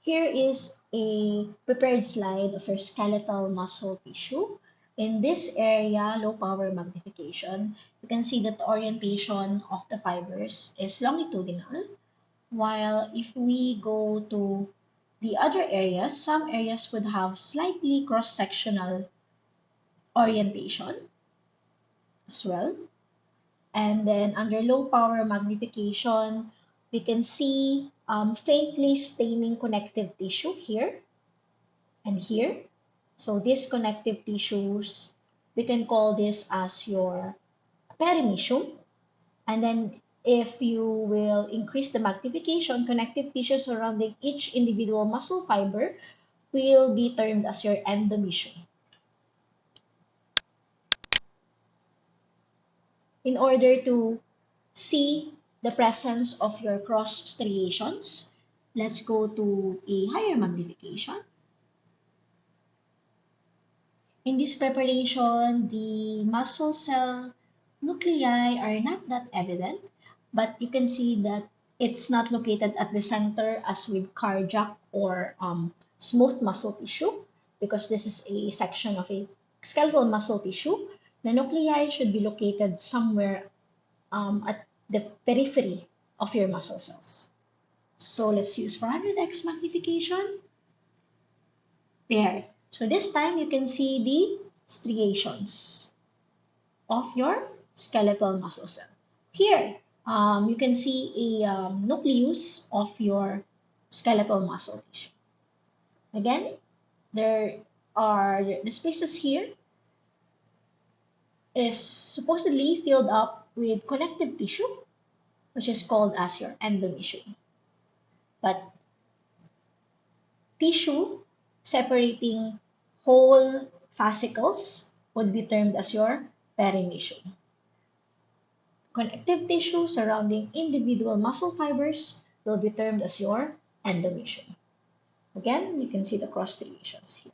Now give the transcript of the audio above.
Here is a prepared slide of your skeletal muscle tissue. In this area, low power magnification, you can see that the orientation of the fibers is longitudinal, while if we go to the other areas, some areas would have slightly cross-sectional orientation as well. And then under low power magnification, we can see faintly staining connective tissue here and here. So these connective tissues, we can call this as your perimecium. And then if you will increase the magnification, connective tissue surrounding each individual muscle fiber will be termed as your endomecium. In order to see the presence of your cross striations, let's go to a higher magnification. In this preparation, the muscle cell nuclei are not that evident, but you can see that it's not located at the center as with cardiac or smooth muscle tissue, because this is a section of a skeletal muscle tissue. The nuclei should be located somewhere at the periphery of your muscle cells. So let's use 400x magnification. There. So this time you can see the striations of your skeletal muscle cell. Here, you can see a nucleus of your skeletal muscle tissue. Again, there are the spaces here is supposedly filled up with connective tissue, which is called as your endomecium. But tissue separating whole fascicles would be termed as your perimecium. Connective tissue surrounding individual muscle fibers will be termed as your endomecium. Again, you can see the cross striations here.